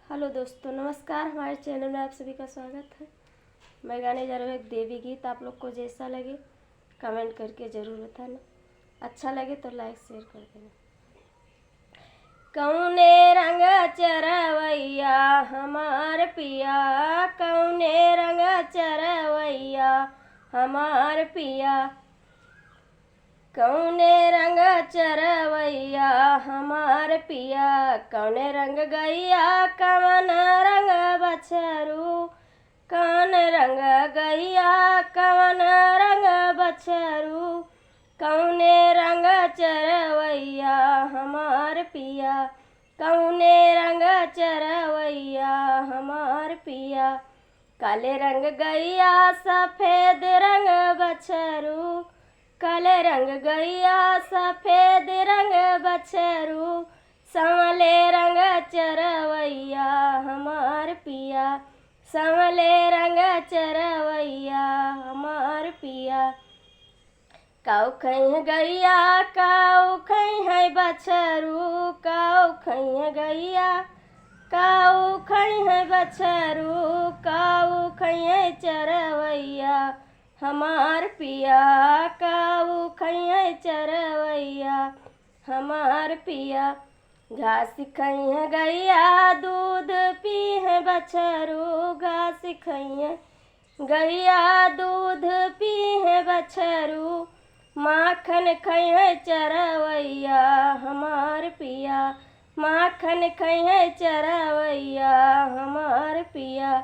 Hello दोस्तों, नमस्कार। हमारे चैनल में आप सभी का स्वागत है। मैं गाने जा रहा हूँ एक देवी गीत। आप लोग को जैसा लगे कमेंट करके ज़रूर बताना। अच्छा लगे तो लाइक शेयर कर देना। कौने रंग चरवैया हमार पिया, कौने रंग चरवैया हमार पिया, कौने रंग चरवैया हमार पिया, कौने रंग गैया कवन रंग बछरू, कौन रंग गैया कवन रंग बछरू, कौने रंग चरवैया हमार पिया, कौने रंग चरवैया हमार पिया, काले रंग गैया सफ़ेद रंग बछरू, काले रंग गैया सफ़ेद रंग बछरू, संवले रंग चरवैया हमार पिया, संवले रंग चरवैया हमार पिया, काऊ खई गैया काऊ खई है बछरू, काऊ खई गैया काऊ खई है बछरू, काऊ खई है चरवैया हमार पिया, काऊ खई है चरवैया हमार पिया, घास खई है गैया दूध पी है बछरू, घास खई है गैया दूध पी है बछरू, माखन खई है चरवैया हमार पिया, माखन खई है चरवैया हमार पिया,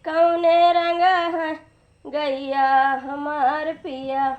कौने रंग है गैया हमार पिया।